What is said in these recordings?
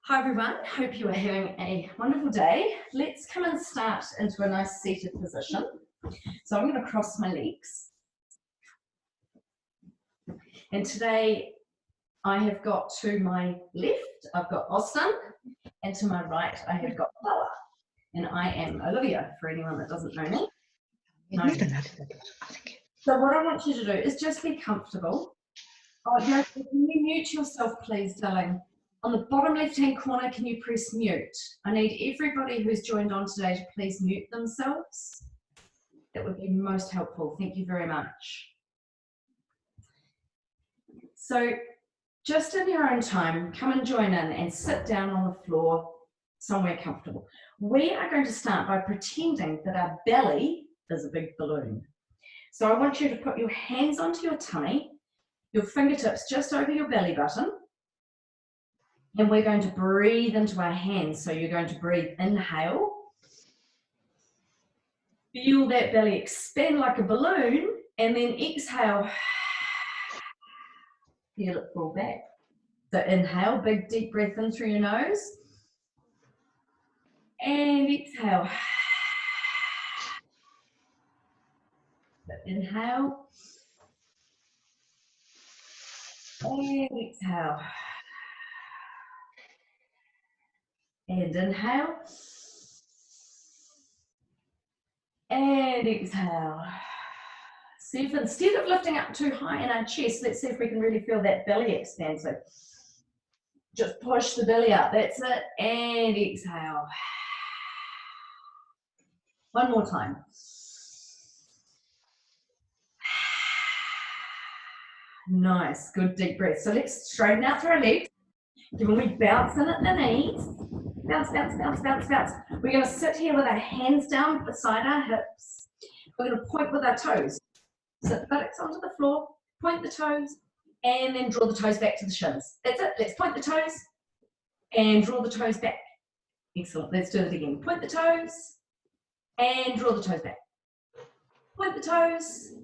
Hi everyone, hope you are having a wonderful day. Let's come and start into a nice seated position. So I'm going to cross my legs. And today I have got to my left, I've got Austin, and to my right I have got Bella. And I am Olivia, for anyone that doesn't know me. No. So what I want you to do is just be comfortable. Oh, no, can you mute yourself please, darling? On the bottom left-hand corner, can you press mute? I need everybody who's joined on today to please mute themselves. That would be most helpful. Thank you very much. So just in your own time, come and join in and sit down on the floor somewhere comfortable. We are going to start by pretending that our belly is a big balloon. So I want you to put your hands onto your tummy, your fingertips just over your belly button, and we're going to breathe into our hands. So you're going to breathe, inhale. Feel that belly expand like a balloon, and then exhale. Feel it fall back. So inhale, big deep breath in through your nose. And exhale. So inhale. And exhale. And inhale. And exhale. See if instead of lifting up too high in our chest, let's see if we can really feel that belly expand. So just push the belly up. That's it. And exhale. One more time. Nice, good deep breath. So let's straighten out through our legs. Give a wee bounce in at the knees. Bounce, bounce, bounce, bounce, bounce. We're going to sit here with our hands down beside our hips. We're going to point with our toes. Sit the buttocks onto the floor, point the toes, and then draw the toes back to the shins. That's it. Let's point the toes and draw the toes back. Excellent. Let's do it again. Point the toes and draw the toes back. Point the toes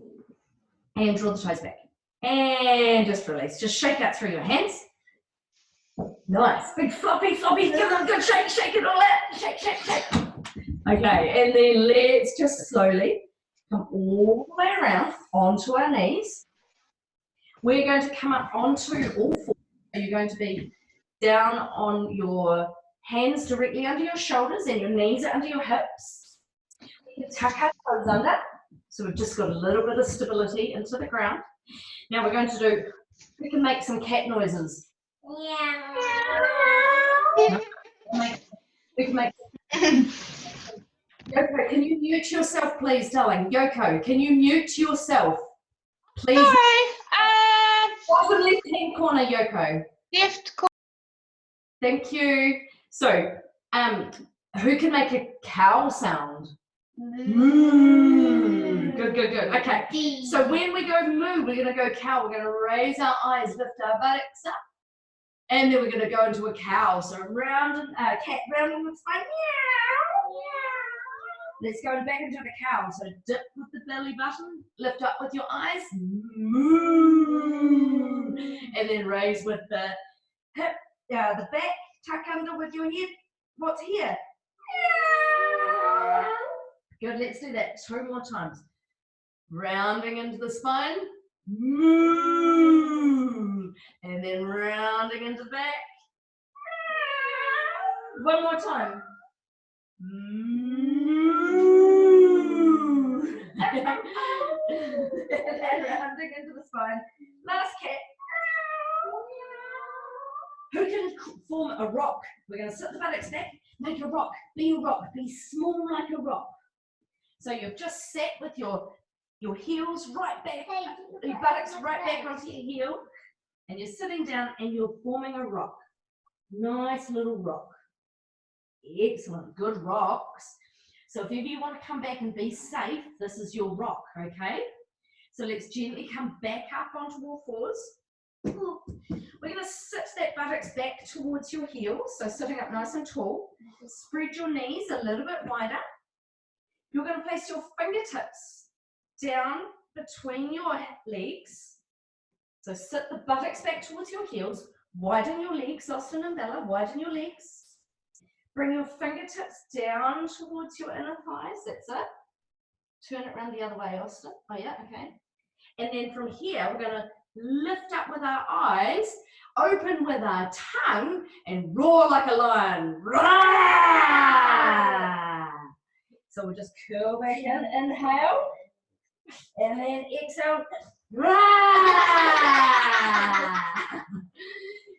and draw the toes back. And just release. Just shake out through your hands. Nice. Big floppy, floppy. Give them a good shake. Shake it all out. Shake, shake, shake. Okay, and then let's just slowly come all the way around onto our knees. We're going to come up onto all fours. So you're going to be down on your hands directly under your shoulders and your knees are under your hips. We can tuck our toes under. So we've just got a little bit of stability into the ground. Now we're going to do, we can make some cat noises. Yeah. We can make Yoko, can you mute yourself, please, darling? Yoko, can you mute yourself, please? Hi. Bottom left-hand corner, Yoko. Left corner. Thank you. So, who can make a cow sound? Moo. Good, good, good. Okay. So when we go moo, we're going to go cow. We're going to raise our eyes, lift our buttocks up, and then we're going to go into a cow. So round and cat rounding the spine. Let's go back into the cow. So dip with the belly button, lift up with your eyes, moo, and then raise with the hip, the back, tuck under with your head. What's here? Good, let's do that 2 more times. Rounding into the spine, moo, and then rounding into the back. One more time. Moo. And rounding into the spine. Last cat. Who can form a rock? We're going to sit the buttocks back, make a rock, be small like a rock. So you've just sat with your heels right back, your buttocks right back onto your heel, and you're sitting down and you're forming a rock. Nice little rock. Excellent, good rocks. So if ever you want to come back and be safe, this is your rock, okay? So let's gently come back up onto all fours. We're going to sit that buttocks back towards your heels, so sitting up nice and tall. Spread your knees a little bit wider. You're going to place your fingertips down between your legs. So sit the buttocks back towards your heels. Widen your legs, Austin and Bella, widen your legs. Bring your fingertips down towards your inner thighs, that's it. Turn it around the other way, Austin. Oh yeah, okay. And then from here, we're gonna lift up with our eyes, open with our tongue, and roar like a lion. Roar! So we'll just curl back in, inhale, and then exhale. Roar!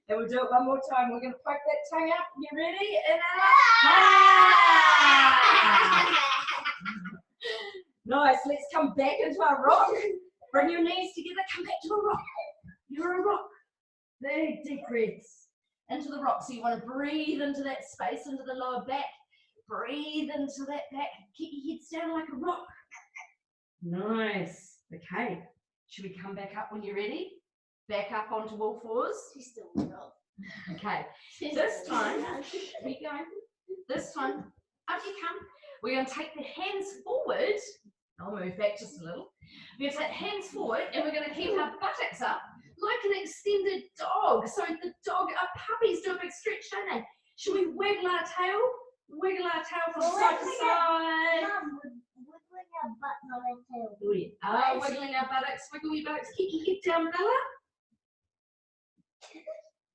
And we'll do it one more time. We're gonna poke that tongue up. You ready? Inhale. Nice, let's come back into our rock. Bring your knees together, come back to a rock. You're a rock. Big deep breaths into the rock. So you want to breathe into that space, into the lower back. Breathe into that back. Keep your heads down like a rock. Nice. Okay. Should we come back up when you're ready? Back up onto all fours. She's still rock. Okay. This time, keep going. This time, up you come. We're going to take the hands forward. I'll move back just a little. We're going to take hands forward and we're going to keep our buttocks up like an extended dog. So the dog, our puppies do a big stretch, don't they? Should we wiggle our tail? Wiggle our tail from side to side. Mum, wiggling our butt on our tail. We are wiggling our buttocks. Wiggle your buttocks. Keep your head down, Bella.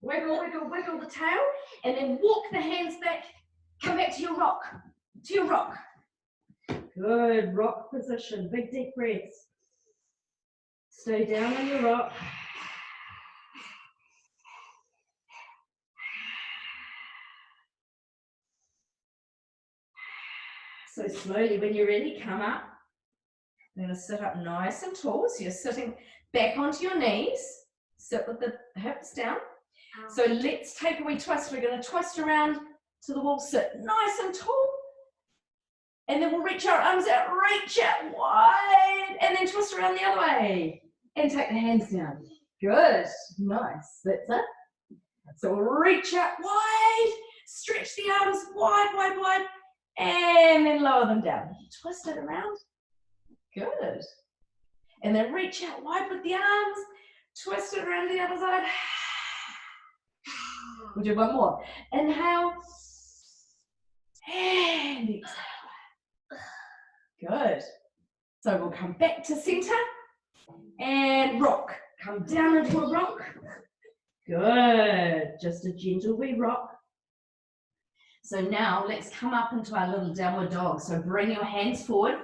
Wiggle, wiggle, wiggle the tail. And then walk the hands back. Come back to your rock. To your rock. Good, rock position. Big deep breaths. Stay down on your rock. So slowly, when you're ready, come up. You're going to sit up nice and tall. So you're sitting back onto your knees. Sit with the hips down. So let's take a wee twist. We're going to twist around to the wall. Sit nice and tall. And then we'll reach our arms out, reach out wide, and then twist around the other way. And take the hands down. Good, nice, that's it. So we'll reach out wide, stretch the arms wide, wide, wide, and then lower them down. Twist it around, good. And then reach out wide with the arms, twist it around the other side. We'll do one more. Inhale, and exhale. Good. So we'll come back to center and rock. Come down into a rock. Good. Just a gentle wee rock. So now let's come up into our little downward dog. So bring your hands forward.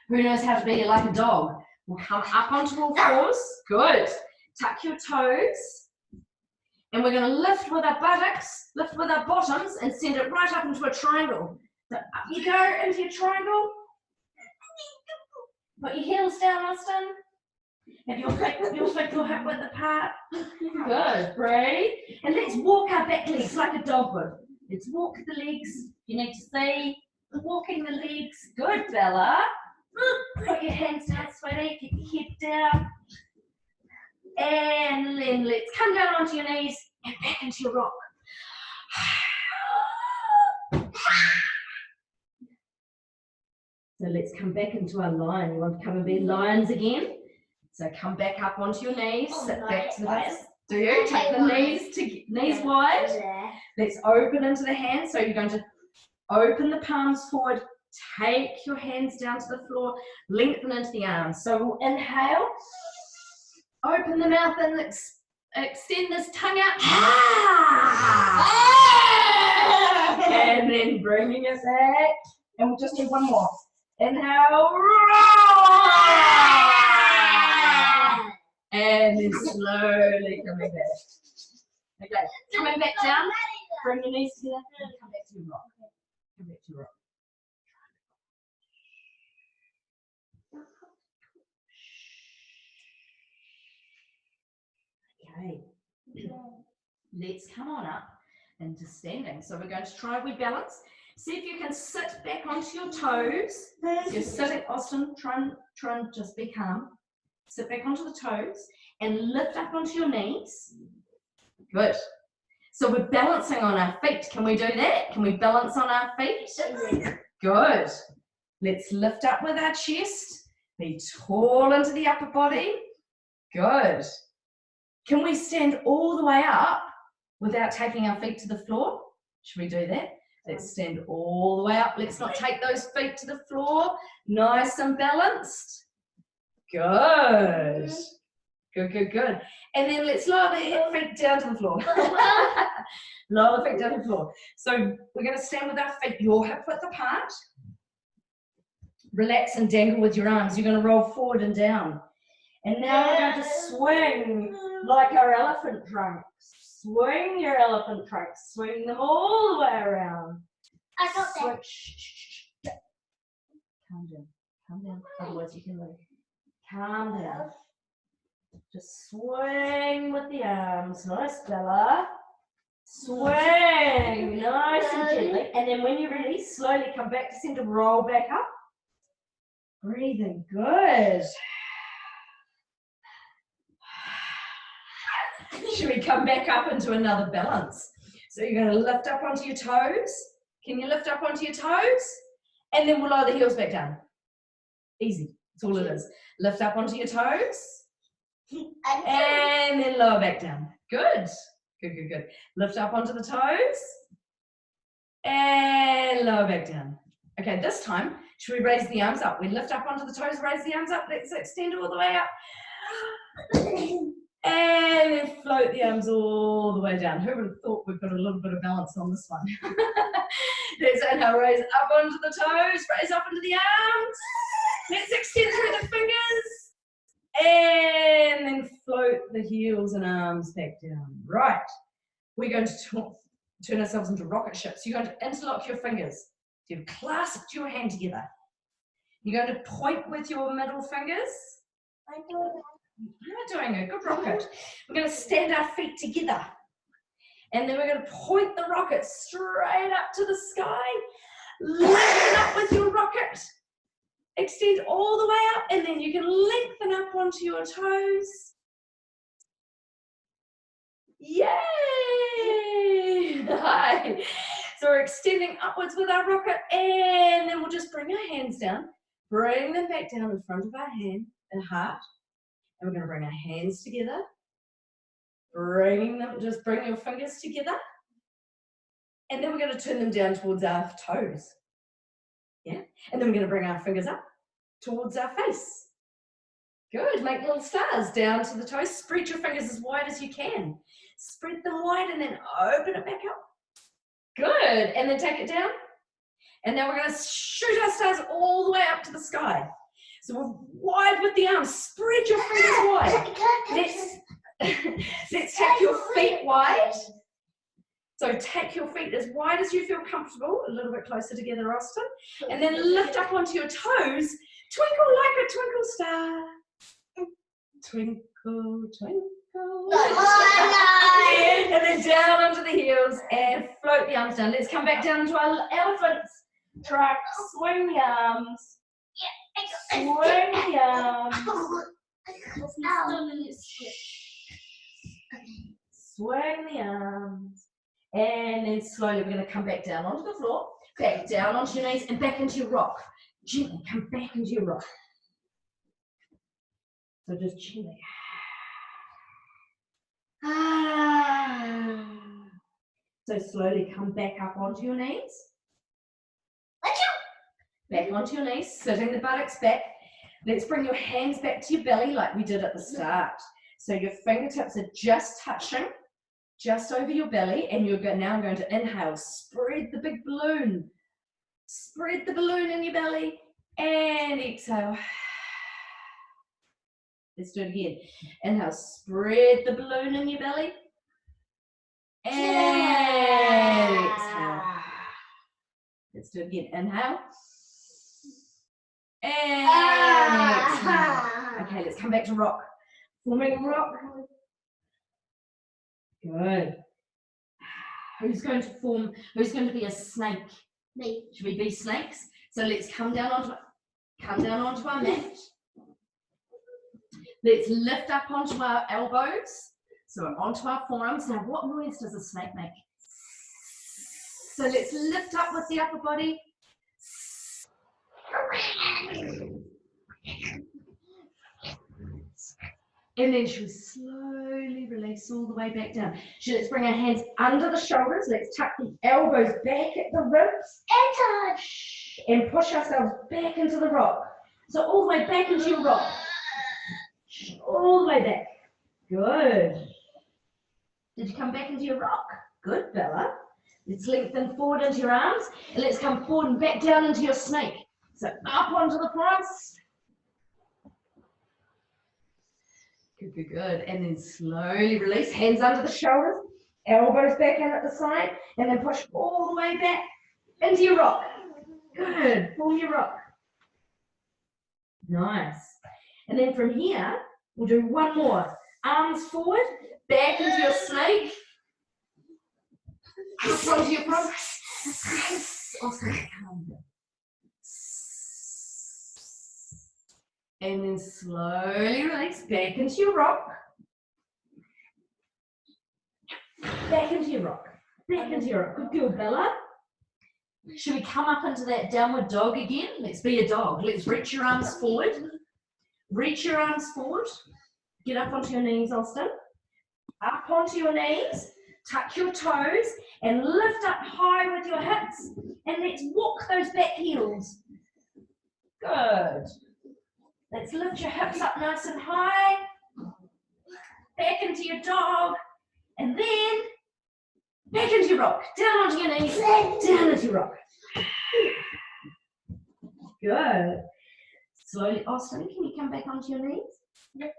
Who knows how to be like a dog? We'll come up onto all fours. Good. Tuck your toes. And we're going to lift with our buttocks, lift with our bottoms, and send it right up into a triangle. So up you go into your triangle. Put your heels down, Austin. Have your feet your hip width apart. Good. Breathe. And let's walk our back legs like a dog would. Let's walk the legs. You need to see walking the legs. Good, Bella. Put your hands down, sweetie. Keep your head down. And then let's come down onto your knees and back into your rock. So let's come back into our lion. You want to come and be lions again? So come back up onto your knees, sit back to the base. Do you? Take the knees wide. Let's open into the hands. So you're going to open the palms forward, take your hands down to the floor, lengthen into the arms. So we'll inhale, open the mouth and extend this tongue out. And then bringing it back. And we'll just do one more. Inhale, and then slowly coming back. Okay, coming back down, bring your knees together, and come back to your rock. Come back to your rock. Okay, let's come on up into standing. So we're going to try we balance. See if you can sit back onto your toes. You're sitting, Austin, try and just be calm. Sit back onto the toes and lift up onto your knees. Good. So we're balancing on our feet. Can we do that? Can we balance on our feet? Good. Let's lift up with our chest. Be tall into the upper body. Good. Can we stand all the way up without taking our feet to the floor. Should we do that? Let's stand all the way up. Let's not take those feet to the floor. Nice and balanced. Good. Good, good, good. And then let's lower the feet down to the floor. Lower the feet down to the floor. So we're going to stand with our feet your hip width apart. Relax and dangle with your arms. You're going to roll forward and down. And now we're going to swing like our elephant trunks. Swing your elephant trunks. Swing them all the way around. I got that. Switch. Calm down. Calm down. Otherwise you can move. Calm down. Just swing with the arms. Nice, Bella. Swing. Nice and gently. And then when you're ready, slowly come back to center. Roll back up. Breathing. Good. Should we come back up into another balance? So you're going to lift up onto your toes. Can you lift up onto your toes? And then we'll lower the heels back down. Easy. That's all it is. Lift up onto your toes. And then lower back down. Good. Good, good, good. Lift up onto the toes. And lower back down. Okay, this time, should we raise the arms up? We lift up onto the toes, raise the arms up. Let's extend all the way up. And then float the arms all the way down. Who would have thought we've got a little bit of balance on this one? Let's inhale, raise up onto the toes, raise up into the arms. Let's extend through the fingers. And then float the heels and arms back down. Right. We're going to turn ourselves into rocket ships. You're going to interlock your fingers. You've clasped your hand together. You're going to point with your middle fingers. You're doing a good rocket. We're going to stand our feet together. And then we're going to point the rocket straight up to the sky. Lift it up with your rocket. Extend all the way up, and then you can lengthen up onto your toes. Yay! Hi. So we're extending upwards with our rocket, and then we'll just bring our hands down. Bring them back down in front of our hand and heart. And we're going to bring our hands together. Bring them, just bring your fingers together. And then we're going to turn them down towards our toes. Yeah. And then we're going to bring our fingers up towards our face. Good. Make little stars down to the toes. Spread your fingers as wide as you can. Spread them wide and then open it back up. Good. And then take it down. And now we're going to shoot our stars all the way up to the sky. So we're wide with the arms. Spread your fingers wide. Let's take your feet wide. So take your feet as wide as you feel comfortable, a little bit closer together, Austin. And then lift up onto your toes. Twinkle like a twinkle star. Twinkle, twinkle. And then down onto the heels and float the arms down. Let's come back down into our elephant's track. Swing the arms. Swing the arms. Swing the arms. And then slowly we're going to come back down onto the floor, back down onto your knees and back into your rock. Gently come back into your rock. So just gently. So slowly come back up onto your knees. Back onto your knees, sitting the buttocks back. Let's bring your hands back to your belly like we did at the start. So your fingertips are just touching, just over your belly, and you're now going to inhale. Spread the big balloon. Spread the balloon in your belly, and exhale. Let's do it again. Inhale, spread the balloon in your belly, and exhale. Let's do it again. Inhale. And exhale. Okay, let's come back to rock. Forming a rock. Good. Who's going to be a snake? Me. Should we be snakes? So let's come down onto our mat. Let's lift up onto our elbows. So onto our forearms. Now what noise does a snake make? So let's lift up with the upper body. And then she'll slowly release Release all the way back down. So let's bring our hands under the shoulders. Let's tuck the elbows back at the ribs. And touch. And push ourselves back into the rock. So all the way back into your rock. All the way back. Good. Did you come back into your rock? Good, Bella. Let's lengthen forward into your arms. And let's come forward and back down into your snake. So up onto the fronts. Good, good, good. And then slowly release. Hands under the shoulders. Elbows back in at the side. And then push all the way back into your rock. Good. Pull your rock. Nice. And then from here, we'll do one more. Arms forward. Back into your snake. Up onto your front. Awesome. And then slowly release back into your rock. Back into your rock. Back into your rock. Good girl, Bella. Should we come up into that downward dog again? Let's be a dog. Let's reach your arms forward. Reach your arms forward. Get up onto your knees, Austin. Up onto your knees. Tuck your toes and lift up high with your hips. And let's walk those back heels. Good. Let's lift your hips up nice and high. Back into your dog. And then back into your rock. Down onto your knees. Down into your rock. Good. Slowly, Austin, can you come back onto your knees? Yep.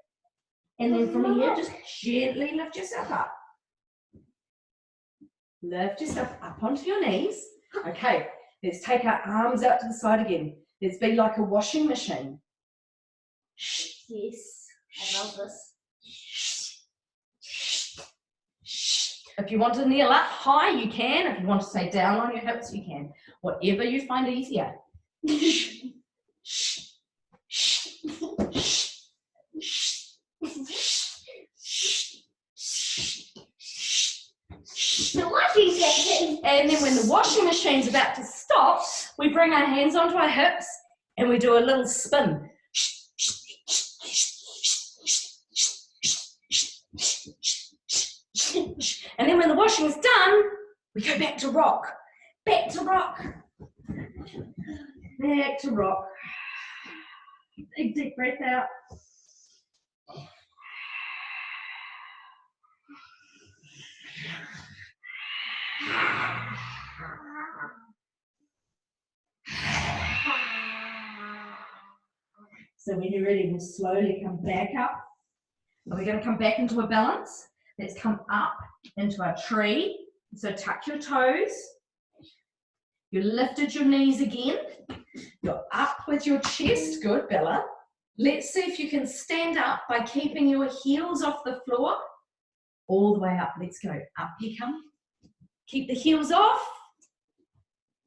And then from here, just gently lift yourself up. Lift yourself up onto your knees. Okay, let's take our arms out to the side again. Let's be like a washing machine. Yes, I love this. If you want to kneel up high, you can. If you want to stay down on your hips, you can. Whatever you find easier. And then when the washing machine's about to stop, we bring our hands onto our hips and we do a little spin. And then when the washing's done, we go back to rock. Back to rock. Back to rock. Big deep breath out. So when you're ready, we'll slowly come back up. Are we going to come back into a balance? Let's come up into our tree. So tuck your toes. You lifted your knees again. You're up with your chest. Good, Bella. Let's see if you can stand up by keeping your heels off the floor. All the way up. Let's go. Up you come. Keep the heels off.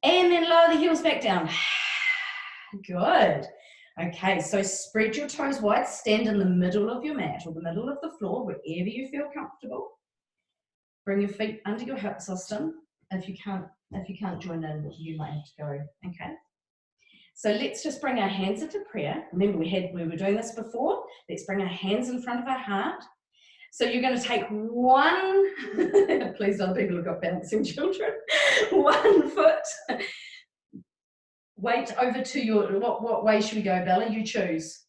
And then lower the heels back down. Good. Okay, so spread your toes wide. Stand in the middle of your mat or the middle of the floor, wherever you feel comfortable. Bring your feet under your hips, Austin. If you can't join in, you might have to go. Okay. So let's just bring our hands into prayer. Remember, we were doing this before. Let's bring our hands in front of our heart. So you're going to take one, please other people have got bouncing children, 1 foot, weight over to your, what way should we go, Bella? You choose.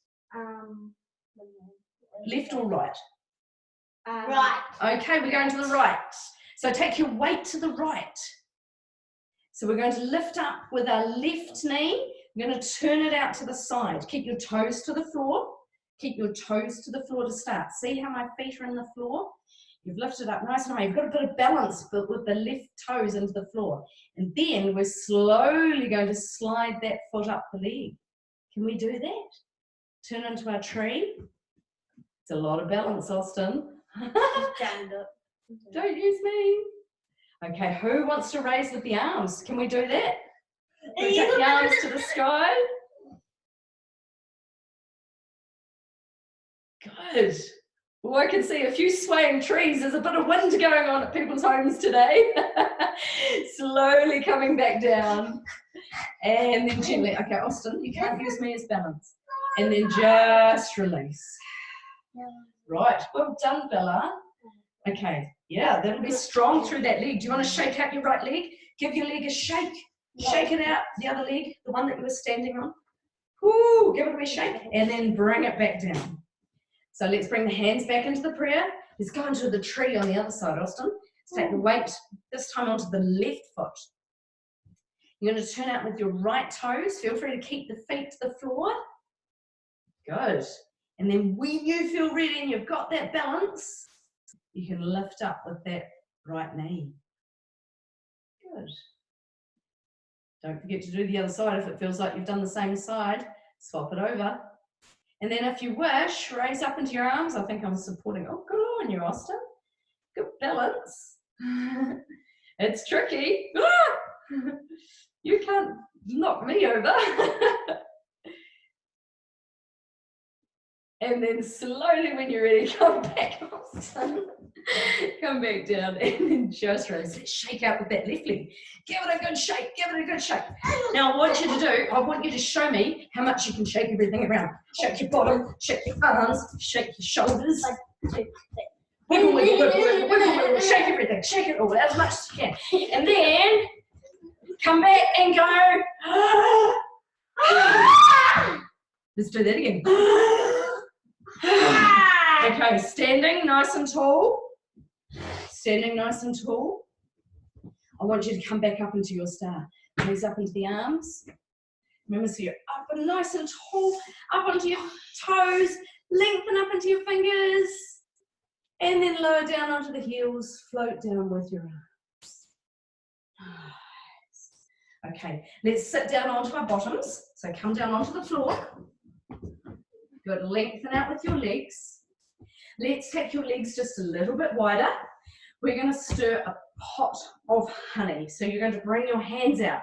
Left or right? Right. Okay, we're going to the right. So take your weight to the right. So we're going to lift up with our left knee. We're going to turn it out to the side. Keep your toes to the floor. Keep your toes to the floor to start. See how my feet are in the floor? You've lifted up nice and high. You've got a bit of balance with the left toes into the floor. And then we're slowly going to slide that foot up the leg. Can we do that? Turn into our tree. It's a lot of balance, Austin. Stand up. Don't use me. Okay, who wants to raise with the arms? Can we do that? We take the arms to the sky. Good. Well, I can see a few swaying trees. There's a bit of wind going on at people's homes today. Slowly coming back down. And then gently. Okay, Austin, you can't use me as balance. And then just release. Right, well done, Bella. Okay, yeah, that'll be strong through that leg. Do you want to shake out your right leg? Give your leg a shake. Shake it out, the other leg, the one that you were standing on. Ooh, give it a wee shake and then bring it back down. So let's bring the hands back into the prayer. Let's go into the tree on the other side, Austin. Let's take the weight this time onto the left foot. You're going to turn out with your right toes. Feel free to keep the feet to the floor. Good. And then when you feel ready and you've got that balance, you can lift up with that right knee. Good. Don't forget to do the other side if it feels like you've done the same side. Swap it over. And then if you wish, raise up into your arms. I think I'm supporting. Oh, good on you, Austin. Good balance. It's tricky. You can't knock me over. And then slowly when you're ready, come back, Austin. Come back down and then just raise. Let's shake out with that left leg. Give it a good shake. Give it a good shake. Now I want you to show me how much you can shake everything around. Shake your bottom, shake your arms, shake your shoulders. Wiggle, wiggle, wiggle, wiggle, wiggle, wiggle. Shake everything. Shake it all as much as you can. And then come back and go. Let's do that again. Okay, standing nice and tall. Standing nice and tall. I want you to come back up into your star. Raise up into the arms. Remember, so you're up and nice and tall, up onto your toes, lengthen up into your fingers, and then lower down onto the heels, float down with your arms. Nice. Okay, let's sit down onto our bottoms. So come down onto the floor. Good, lengthen out with your legs. Let's take your legs just a little bit wider. We're going to stir a pot of honey. So you're going to bring your hands out.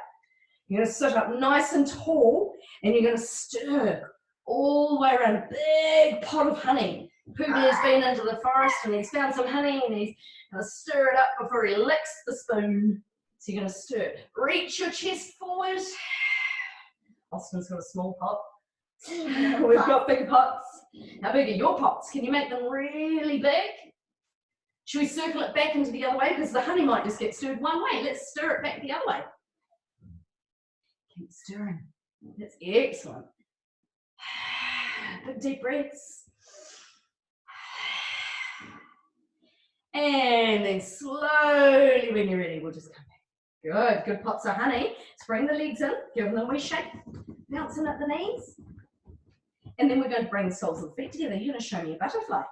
You're going to sit up nice and tall and you're going to stir all the way around a big pot of honey. Pooh Bear's been into the forest and he's found some honey and he's going to stir it up before he licks the spoon. So you're going to stir. Reach your chest forward. Austin's got a small pot. We've got big pots. How big are your pots? Can you make them really big? Should we circle it back into the other way? Because the honey might just get stirred one way. Let's stir it back the other way. Keep stirring. That's excellent. Big deep breaths. And then slowly, when you're ready, we'll just come back. Good, good pots of honey. Let's bring the legs in, give them a wee shake, bouncing at the knees. And then we're going to bring the soles of the feet together. You're going to show me a butterfly.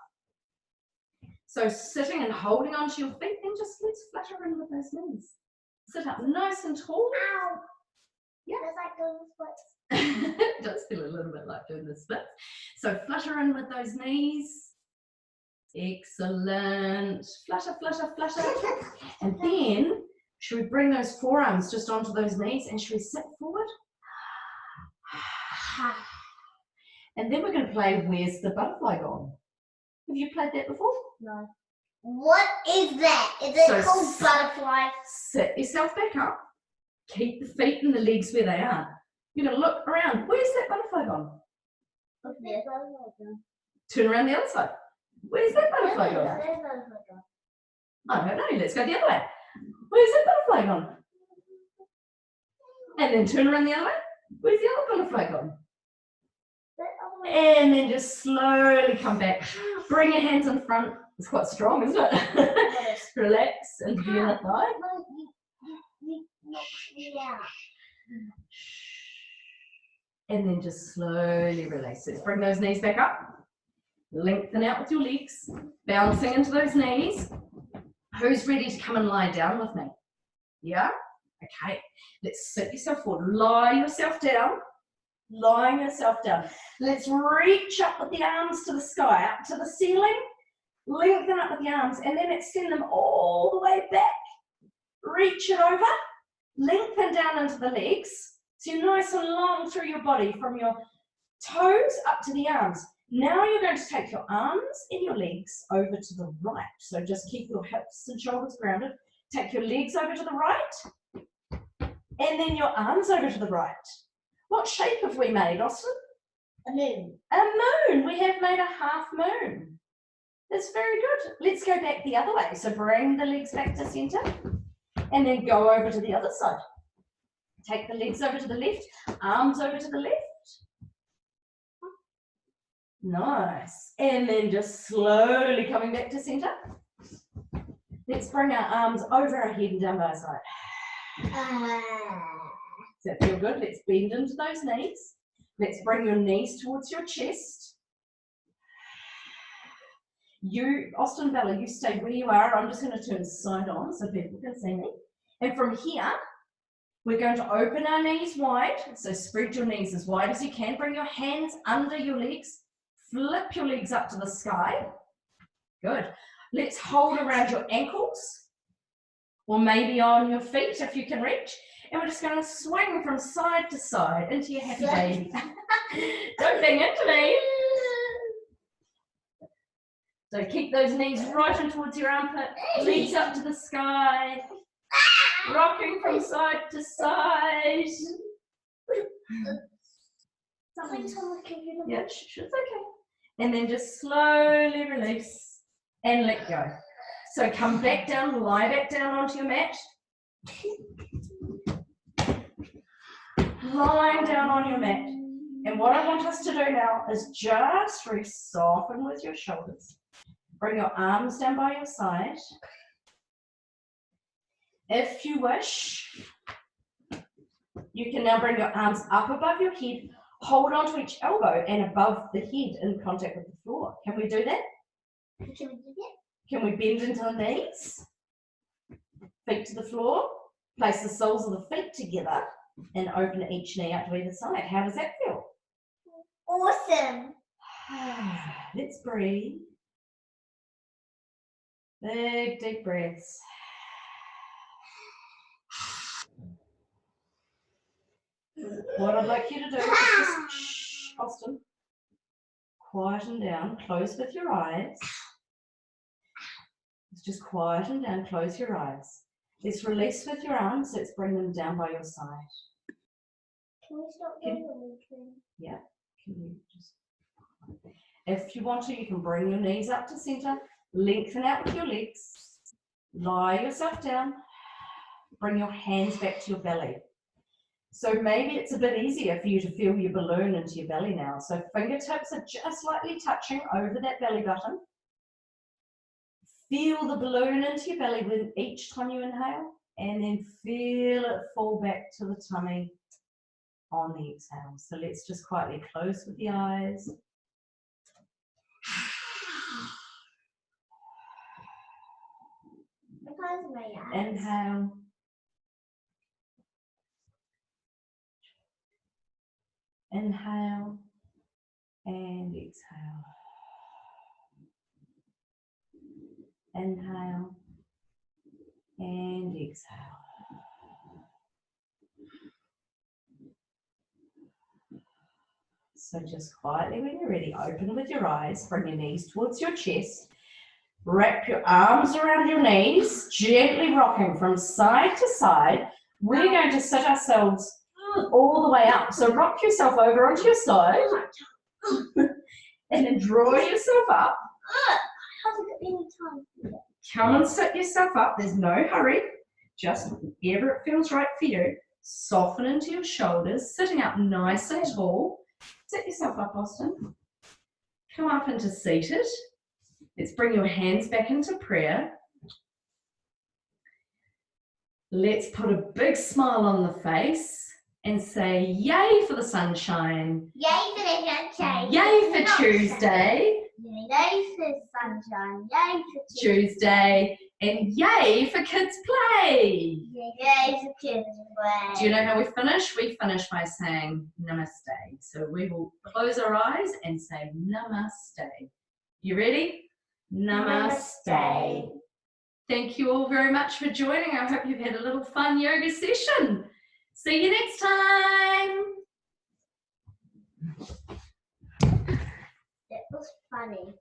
So sitting and holding onto your feet, then just let's flutter in with those knees. Sit up nice and tall. Ow. Yeah. Does that go in splits? It does feel a little bit like doing the splits. So flutter in with those knees. Excellent. Flutter, flutter, flutter. And then, should we bring those forearms just onto those knees and should we sit forward? And then we're going to play Where's the Butterfly Gone? Have you played that before? No. What is that? Is it called butterfly? Sit yourself back up. Keep the feet and the legs where they are. You're going to look around. Where's that butterfly gone? Look there. Turn around the other side. Where's that butterfly gone? I don't know. Let's go the other way. Where's that butterfly gone? And then turn around the other way. Where's the other butterfly gone? And then just slowly come back. Bring your hands in front. It's quite strong, isn't it? Relax and the other thigh. And then just slowly release. Let's bring those knees back up. Lengthen out with your legs. Bouncing into those knees. Who's ready to come and lie down with me? Yeah? Okay. Let's sit yourself forward. Lie yourself down. Lying yourself down. Let's reach up with the arms to the sky, up to the ceiling. Lengthen up with the arms and then extend them all the way back. Reach it over. Lengthen down into the legs. So you're nice and long through your body from your toes up to the arms. Now you're going to take your arms and your legs over to the right. So just keep your hips and shoulders grounded. Take your legs over to the right. And then your arms over to the right. What shape have we made, Austin? A moon. A moon. We have made a half moon. That's very good. Let's go back the other way. So bring the legs back to center and then go over to the other side. Take the legs over to the left, arms over to the left. Nice. And then just slowly coming back to center. Let's bring our arms over our head and down by our side. Does that feel good? Let's bend into those knees. Let's bring your knees towards your chest. You, Austin Bella, you stay where you are. I'm just going to turn side on so people can see me. And from here, we're going to open our knees wide. So spread your knees as wide as you can. Bring your hands under your legs. Flip your legs up to the sky. Good. Let's hold around your ankles or maybe on your feet if you can reach. And we're just going to swing from side to side into your happy baby. Don't bang into me. So keep those knees right in towards your armpit. Legs up to the sky. Rocking from side to side. Yeah, it's okay. And then just slowly release and let go. So come back down, lie back down onto your mat. Lying down on your mat. And what I want us to do now is just really soften with your shoulders. Bring your arms down by your side. If you wish, you can now bring your arms up above your head, hold on to each elbow and above the head in contact with the floor. Can we do that? Can we do that? Can we bend into the knees? Feet to the floor. Place the soles of the feet together and open each knee out to either side. How does that feel? Awesome. Let's breathe. Big, deep breaths. What I'd like you to do is just, Austin, quieten down, close with your eyes. Let's just quieten down, close your eyes. Let's release with your arms, let's bring them down by your side. Can we stop doing the movement? Yeah, can you just, if you want to, you can bring your knees up to center, lengthen out with your legs, lie yourself down, bring your hands back to your belly. So maybe it's a bit easier for you to feel your balloon into your belly now. So fingertips are just slightly touching over that belly button. Feel the balloon into your belly with each time you inhale, and then feel it fall back to the tummy on the exhale. So let's just quietly close with the eyes. Inhale. Inhale and exhale. Inhale and exhale. So just quietly when you're ready, open with your eyes, bring your knees towards your chest, wrap your arms around your knees, gently rocking from side to side. We're going to sit ourselves all the way up. So rock yourself over onto your side and then draw yourself up. Come and sit yourself up. There's no hurry. Just wherever it feels right for you. Soften into your shoulders, sitting up nice and tall. Sit yourself up, Austin. Come up into seated. Let's bring your hands back into prayer. Let's put a big smile on the face and say, yay for the sunshine. Yay for the sunshine. Yay for Tuesday. Yay for sunshine. Yay for Tuesday. And yay for kids play. Yay for kids play. Do you know how we finish? We finish by saying namaste. So we will close our eyes and say namaste. You ready? Namaste. Thank you all very much for joining. I hope you've had a little fun yoga session. See you next time. That was funny.